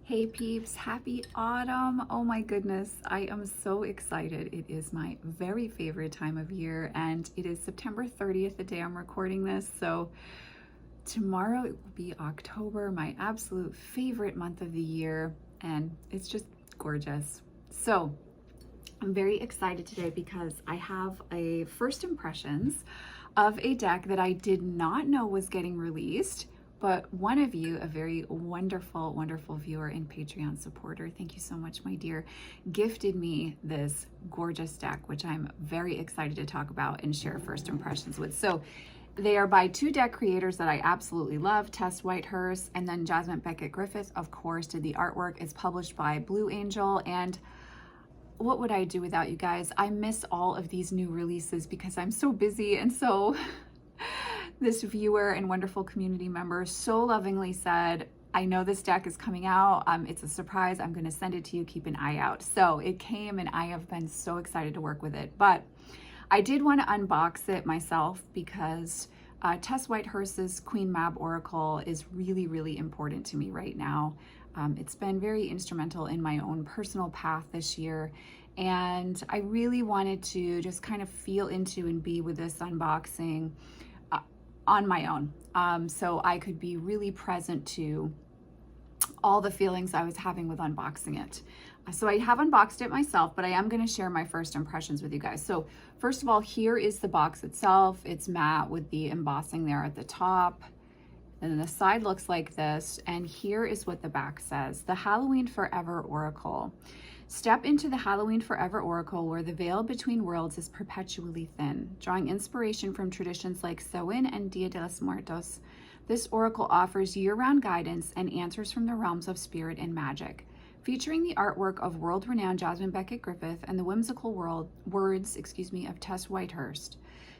Hey peeps, happy autumn. Oh my goodness, I am so excited. It is my very favorite time of year and it is September 30th, the day I'm recording this. So tomorrow it will be October, my absolute favorite month of the year, and it's just gorgeous. So I'm very excited today because I have a first impressions of a deck that I did not know was getting released. But one of you, a very wonderful, wonderful viewer and Patreon supporter, thank you so much, my dear, gifted me this gorgeous deck, which I'm very excited to talk about and share first impressions with. So they are by two deck creators that I absolutely love, Tess Whitehurst and then Jasmine Beckett Griffith, of course, did the artwork. It's published by Blue Angel, and what would I do without you guys? I miss all of these new releases because I'm so busy, and so this viewer and wonderful community member so lovingly said, I know this deck is coming out. It's a surprise. I'm going to send it to you. Keep an eye out. So it came and I have been so excited to work with it. But I did want to unbox it myself because Tess Whitehurst's Queen Mab Oracle is really, really important to me right now. It's been very instrumental in my own personal path this year. And I really wanted to just kind of feel into and be with this unboxing on my own, so I could be really present to all the feelings I was having with unboxing it. So I have unboxed it myself, but I am going to share my first impressions with you guys. So first of all, here is the box itself. It's matte with the embossing there at the top. And then the side looks like this. And here is what the back says. The Halloween Forever Oracle. Step into the Halloween Forever Oracle where the veil between worlds is perpetually thin. Drawing inspiration from traditions like Samhain and Dia de los Muertos, this oracle offers year-round guidance and answers from the realms of spirit and magic. Featuring the artwork of world-renowned Jasmine Beckett Griffith and the whimsical words of Tess Whitehurst.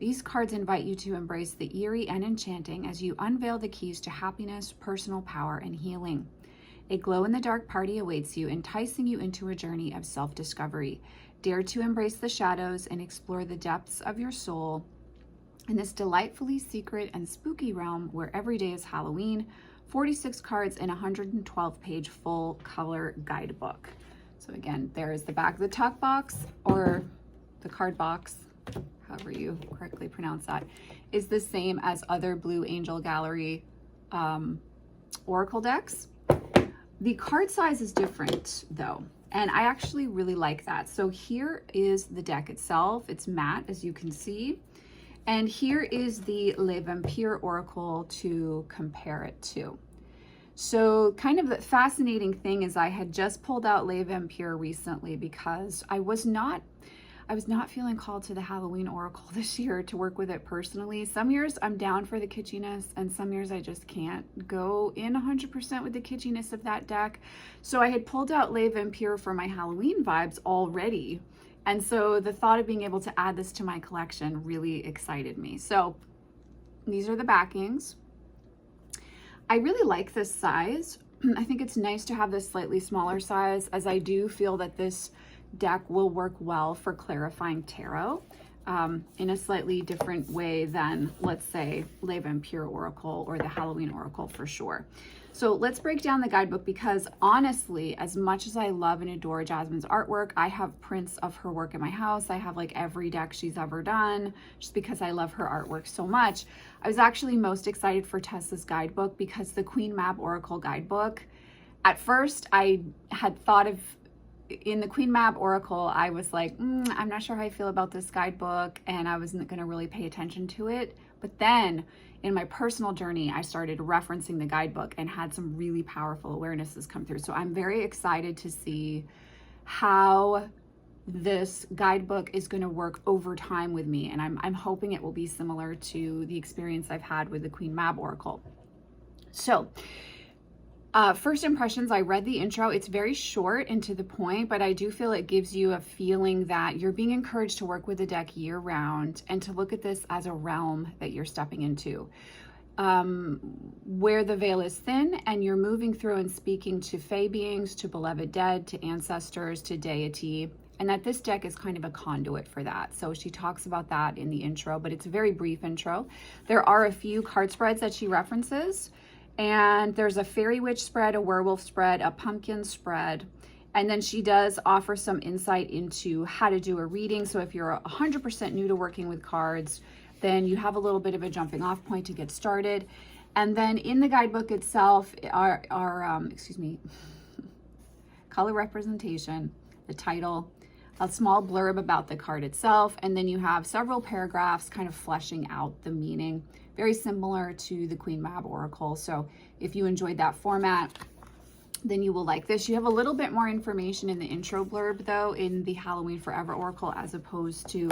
These cards invite you to embrace the eerie and enchanting as you unveil the keys to happiness, personal power, and healing. A glow-in-the-dark party awaits you, enticing you into a journey of self-discovery. Dare to embrace the shadows and explore the depths of your soul in this delightfully secret and spooky realm where every day is Halloween. 46 cards in a 112-page full-color guidebook. So again, there is the back of the talk box, or the card box, however you correctly pronounce that, is the same as other Blue Angel Gallery Oracle decks. The card size is different though, and I actually really like that. So here is the deck itself. It's matte, as you can see. And here is the Le Vampire Oracle to compare it to. So kind of the fascinating thing is I had just pulled out Le Vampire recently because I was not feeling called to the Halloween Oracle this year to work with it personally. Some years I'm down for the kitschiness, and some years I just can't go in 100% with the kitschiness of that deck. So I had pulled out Le Vampire for my Halloween vibes already. And so the thought of being able to add this to my collection really excited me. So these are the backings. I really like this size. I think it's nice to have this slightly smaller size, as I do feel that this deck will work well for clarifying tarot in a slightly different way than, let's say, Le Vampire Oracle or the Halloween Oracle for sure. So let's break down the guidebook, because honestly, as much as I love and adore Jasmine's artwork, I have prints of her work in my house. I have like every deck she's ever done just because I love her artwork so much. I was actually most excited for Tessa's guidebook because the Queen Mab Oracle guidebook, at first I had thought of, in the Queen Mab Oracle, I was like, I'm not sure how I feel about this guidebook, and I wasn't going to really pay attention to it. But then in my personal journey, I started referencing the guidebook and had some really powerful awarenesses come through. So I'm very excited to see how this guidebook is going to work over time with me. And I'm hoping it will be similar to the experience I've had with the Queen Mab Oracle. So first impressions, I read the intro. It's very short and to the point, but I do feel it gives you a feeling that you're being encouraged to work with the deck year round and to look at this as a realm that you're stepping into, where the veil is thin and you're moving through and speaking to fae beings, to beloved dead, to ancestors, to deity, and that this deck is kind of a conduit for that. So she talks about that in the intro, but it's a very brief intro. There are a few card spreads that she references, And there's a fairy witch spread, a werewolf spread, a pumpkin spread. And then she does offer some insight into how to do a reading. So if you're 100% new to working with cards, then you have a little bit of a jumping off point to get started. And then in the guidebook itself are color representation, the title, a small blurb about the card itself, and then you have several paragraphs kind of fleshing out the meaning, very similar to the Queen Mab Oracle. So if you enjoyed that format, then you will like this. You have a little bit more information in the intro blurb though in the Halloween Forever Oracle as opposed to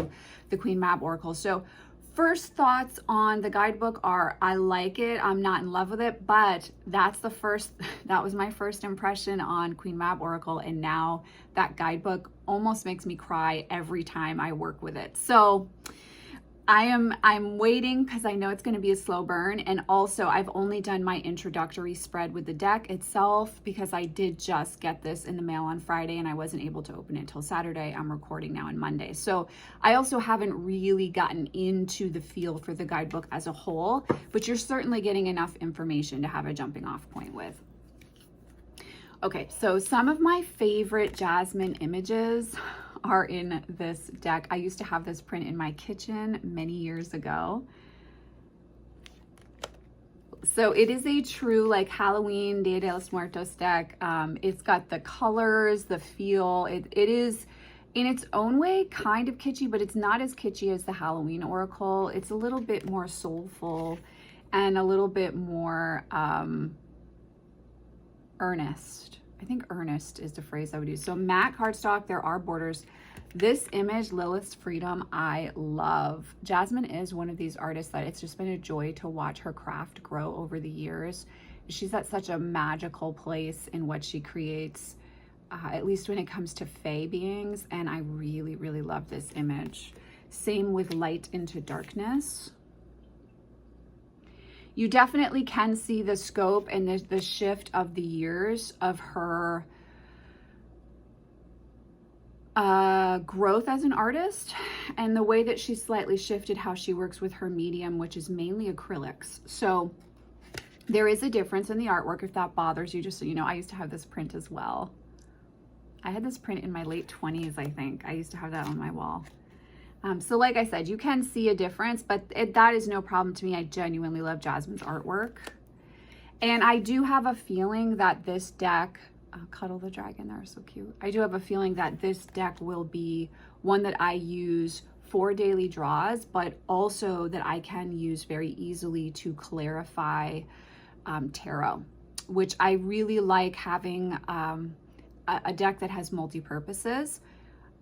the Queen Mab Oracle. So first thoughts on the guidebook are, I like it. I'm not in love with it, but that was my first impression on Queen Mab Oracle. And now that guidebook almost makes me cry every time I work with it. So I'm waiting because I know it's going to be a slow burn. And also I've only done my introductory spread with the deck itself because I did just get this in the mail on Friday and I wasn't able to open it until Saturday. I'm recording now on Monday. So I also haven't really gotten into the feel for the guidebook as a whole, but you're certainly getting enough information to have a jumping off point with. Okay, so some of my favorite Jasmine images are in this deck. I used to have this print in my kitchen many years ago. So it is a true like Halloween Dia de los Muertos deck. It's got the colors, the feel. It is in its own way kind of kitschy, but it's not as kitschy as the Halloween Oracle. It's a little bit more soulful and a little bit more earnest. I think earnest is the phrase I would use. So matte cardstock, there are borders. This image, Lilith's Freedom, I love. Jasmine is one of these artists that it's just been a joy to watch her craft grow over the years. She's at such a magical place in what she creates, at least when it comes to fae beings, and I really, really love this image. Same with Light into Darkness. You definitely can see the scope and the shift of the years of her growth as an artist and the way that she slightly shifted how she works with her medium, which is mainly acrylics. So there is a difference in the artwork if that bothers you. Just so you know, I used to have this print as well. I had this print in my late 20s, I think. I used to have that on my wall. So like I said, you can see a difference, but that is no problem to me. I genuinely love Jasmine's artwork. And I do have a feeling that this deck, Cuddle the Dragon, they're so cute. I do have a feeling that this deck will be one that I use for daily draws, but also that I can use very easily to clarify tarot, which I really like having a deck that has multi-purposes.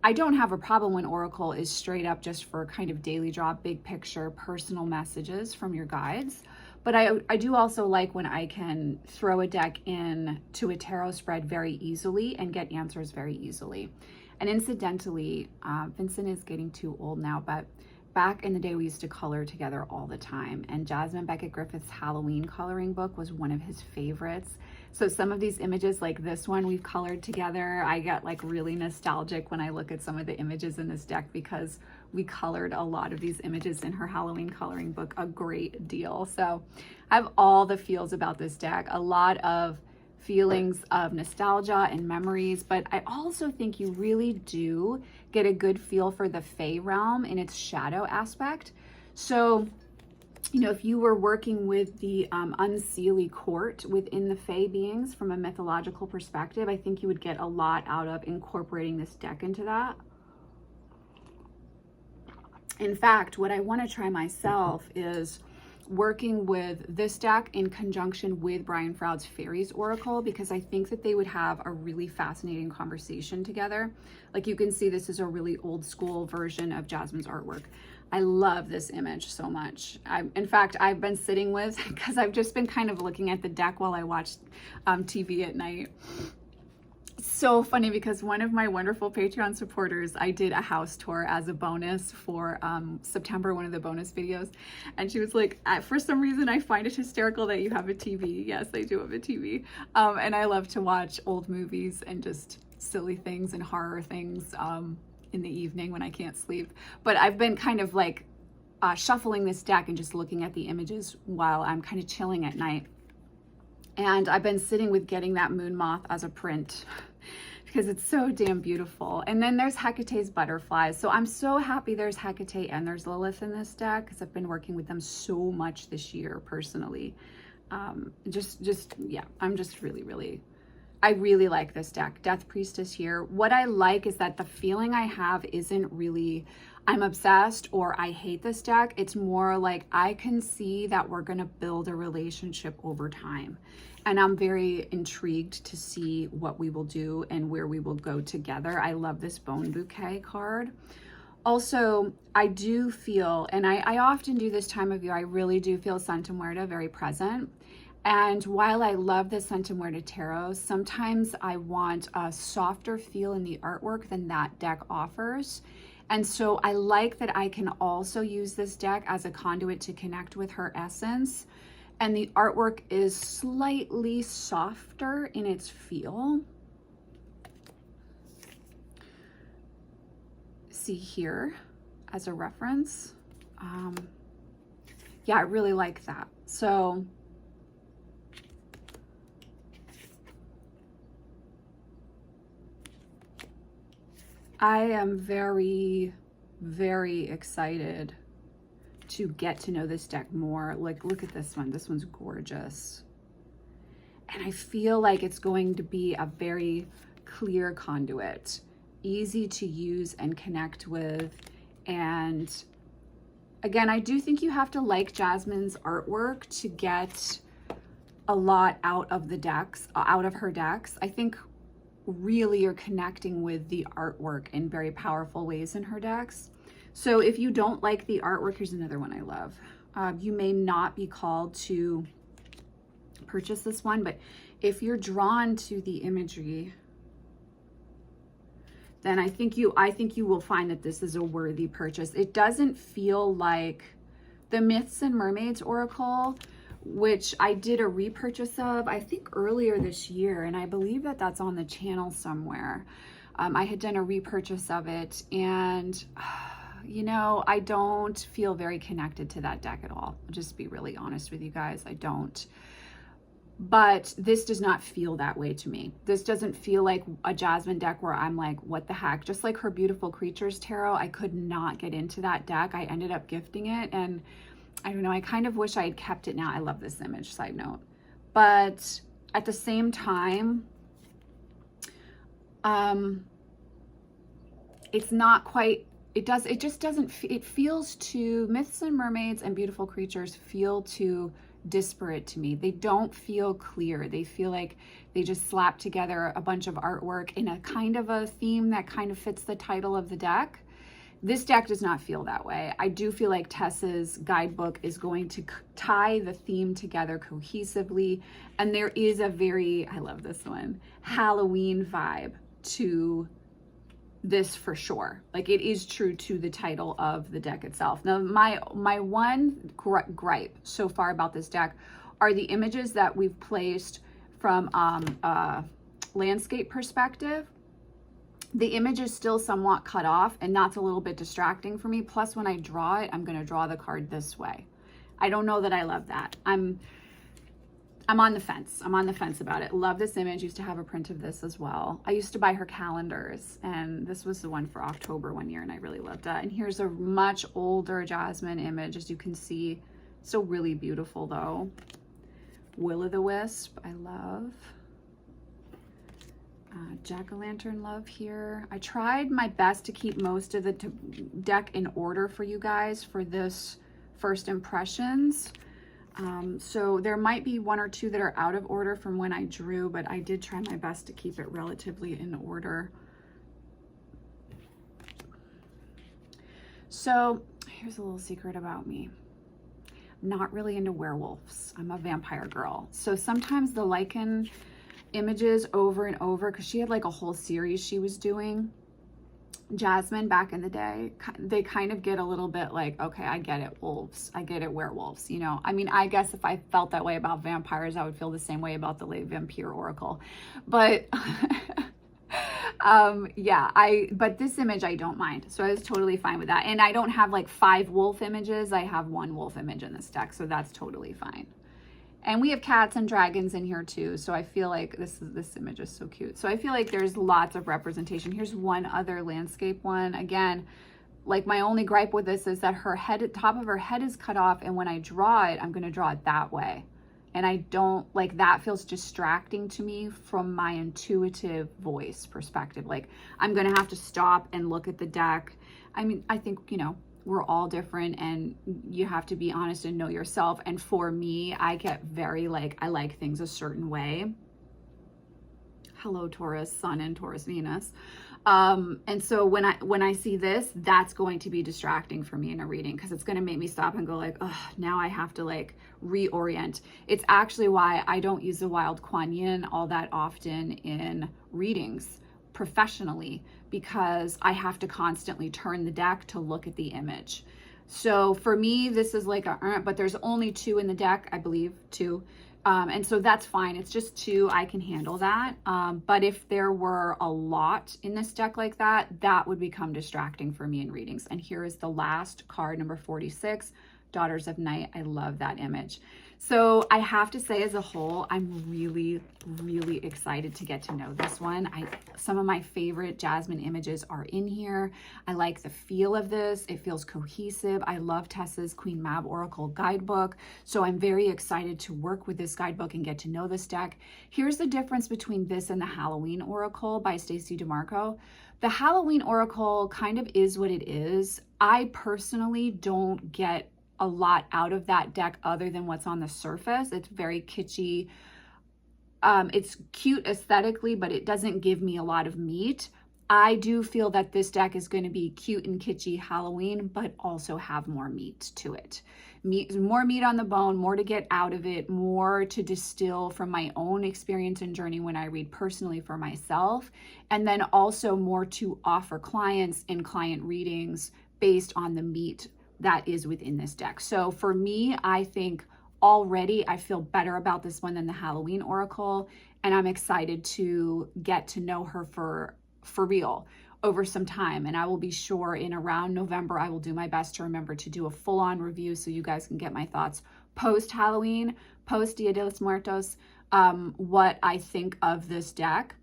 I don't have a problem when Oracle is straight up just for kind of daily draw, big picture, personal messages from your guides. But I do also like when I can throw a deck in to a tarot spread very easily and get answers very easily. And incidentally, Vincent is getting too old now, but back in the day we used to color together all the time. And Jasmine Beckett Griffith's Halloween coloring book was one of his favorites. So some of these images, like this one we've colored together, I get like really nostalgic when I look at some of the images in this deck because we colored a lot of these images in her Halloween coloring book a great deal. So I have all the feels about this deck, a lot of feelings of nostalgia and memories, but I also think you really do get a good feel for the Fae realm in its shadow aspect. So, you know, if you were working with the Unseelie court within the Fae beings from a mythological perspective, I think you would get a lot out of incorporating this deck into that. In fact, what I want to try myself is working with this deck in conjunction with Brian Froud's Fairies Oracle, because I think that they would have a really fascinating conversation together. Like you can see, this is a really old school version of Jasmine's artwork. I love this image so much. In fact, I've been sitting with, because I've just been kind of looking at the deck while I watch TV at night. So funny because one of my wonderful Patreon supporters, I did a house tour as a bonus for September, one of the bonus videos. And she was like, for some reason, I find it hysterical that you have a TV. Yes, I do have a TV. And I love to watch old movies and just silly things and horror things in the evening when I can't sleep. But I've been kind of like shuffling this deck and just looking at the images while I'm kind of chilling at night. And I've been sitting with getting that moon moth as a print because it's so damn beautiful. And then there's Hecate's butterflies. So I'm so happy there's Hecate and there's Lilith in this deck because I've been working with them so much this year personally. Yeah, I'm just really, I really like this deck. Death Priestess here. What I like is that the feeling I have isn't really, I'm obsessed or I hate this deck. It's more like I can see that we're going to build a relationship over time. And I'm very intrigued to see what we will do and where we will go together. I love this Bone Bouquet card. Also, I do feel, and I often do this time of year, I really do feel Santa Muerta very present. And while I love the Santa Muerta Tarot, sometimes I want a softer feel in the artwork than that deck offers. And so I like that I can also use this deck as a conduit to connect with her essence. And the artwork is slightly softer in its feel. See here as a reference. Yeah, I really like that. So I am very excited to get to know this deck more. Like, look at this one. This one's gorgeous. And I feel like it's going to be a very clear conduit, easy to use and connect with. And again, I do think you have to like Jasmine's artwork to get a lot out of the decks, out of her decks. I think really you're connecting with the artwork in very powerful ways in her decks. So if you don't like the artwork, here's another one I love. You may not be called to purchase this one, but if you're drawn to the imagery, then I think you will find that this is a worthy purchase. It doesn't feel like the Myths and Mermaids Oracle, which I did a repurchase of, I think earlier this year, and I believe that that's on the channel somewhere. I had done a repurchase of it, and you know, I don't feel very connected to that deck at all. I'll just be really honest with you guys, I don't. But this does not feel that way to me. This doesn't feel like a Jasmine deck where I'm like, what the heck? Just like her Beautiful Creatures Tarot, I could not get into that deck. I ended up gifting it, and I don't know, I kind of wish I had kept it now. I love this image, side note. But at the same time, it's not quite, it just doesn't, it feels too, Myths and Mermaids and Beautiful Creatures feel too disparate to me. They don't feel clear. They feel like they just slapped together a bunch of artwork in a kind of a theme that kind of fits the title of the deck. This deck does not feel that way. I do feel like Tessa's guidebook is going to tie the theme together cohesively. And there is a very, I love this one, Halloween vibe to this for sure. Like, it is true to the title of the deck itself. Now, my one gripe so far about this deck are the images that we've placed from a landscape perspective. The image is still somewhat cut off, and that's a little bit distracting for me. Plus, when I draw it, I'm going to draw the card this way. I don't know that I love that. I'm on the fence. I'm on the fence about it. Love this image. Used to have a print of this as well. I used to buy her calendars, and this was the one for October one year, and I really loved that. And here's a much older Jasmine image, as you can see. Still really beautiful, though. Will-o'-the-Wisp, I love. Jack-o'-lantern love here. I tried my best to keep most of the deck in order for you guys for this first impressions. So there might be one or two that are out of order from when I drew, but I did try my best to keep it relatively in order. So here's a little secret about me. I'm not really into werewolves. I'm a vampire girl. So sometimes the lichen images over and over, because she had like a whole series she was doing, Jasmine, back in the day, they kind of get a little bit like, okay, I get it, wolves, I get it, werewolves, you know. I mean, I guess if I felt that way about vampires, I would feel the same way about the late Vampire Oracle. But yeah, but this image I don't mind, so I was totally fine with that. And I don't have like 5 wolf images, I have 1 wolf image in this deck, so that's totally fine. And we have cats and dragons in here too. So I feel like this image is so cute. So I feel like there's lots of representation. Here's one other landscape one. Again, like my only gripe with this is that her head, top of her head is cut off. And when I draw it, I'm going to draw it that way. And I don't like that, feels distracting to me from my intuitive voice perspective. Like I'm going to have to stop and look at the deck. I mean, I think, you know, we're all different and you have to be honest and know yourself. And for me, I get very like, I like things a certain way. Hello, Taurus, Sun and Taurus, Venus. And so when I see this, that's going to be distracting for me in a reading because it's going to make me stop and go like, oh, now I have to like reorient. It's actually why I don't use the wild Kuan Yin all that often in readings professionally, because I have to constantly turn the deck to look at the image. So for me, this is like but there's only 2 in the deck, I believe 2. And so that's fine. It's just 2. I can handle that. But if there were a lot in this deck like that, that would become distracting for me in readings. And here is the last card, number 46, Daughters of Night. I love that image. So I have to say, as a whole, I'm really, really excited to get to know this one. Some of my favorite Jasmine images are in here. I like the feel of this. It feels cohesive. I love Tessa's Queen Mab Oracle guidebook. So I'm very excited to work with this guidebook and get to know this deck. Here's the difference between this and the Halloween Oracle by Stacey DeMarco. The Halloween Oracle kind of is what it is. I personally don't get a lot out of that deck other than what's on the surface. It's very kitschy. It's cute aesthetically, but it doesn't give me a lot of meat. I do feel that this deck is going to be cute and kitschy Halloween, but also have more meat to it. More meat on the bone, more to get out of it, more to distill from my own experience and journey when I read personally for myself, and then also more to offer clients in client readings based on the meat that is within this deck. So for me, I think already I feel better about this one than the Halloween Oracle, and I'm excited to get to know her for real over some time. And I will be sure in around November, I will do my best to remember to do a full-on review so you guys can get my thoughts post-Halloween, post-Dia de los Muertos, what I think of this deck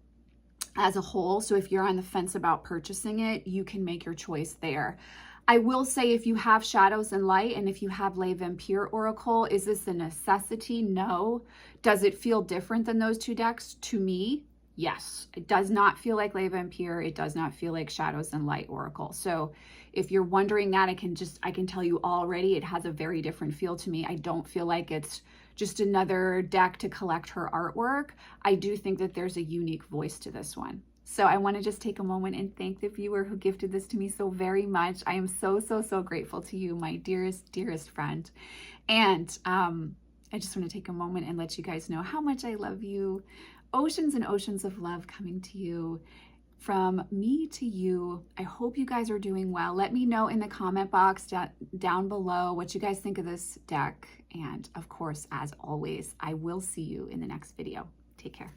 as a whole. So if you're on the fence about purchasing it, you can make your choice there. I will say, if you have Shadows and Light and if you have Les Vampire Oracle, is this a necessity? No. Does it feel different than those 2 decks? To me, yes. It does not feel like Les Vampire. It does not feel like Shadows and Light Oracle. So if you're wondering that, I can tell you already, it has a very different feel to me. I don't feel like it's just another deck to collect her artwork. I do think that there's a unique voice to this one. So I want to just take a moment and thank the viewer who gifted this to me so very much. I am so, so, so grateful to you, my dearest, dearest friend. And I just want to take a moment and let you guys know how much I love you. Oceans and oceans of love coming to you from me to you. I hope you guys are doing well. Let me know in the comment box down below what you guys think of this deck. And of course, as always, I will see you in the next video. Take care.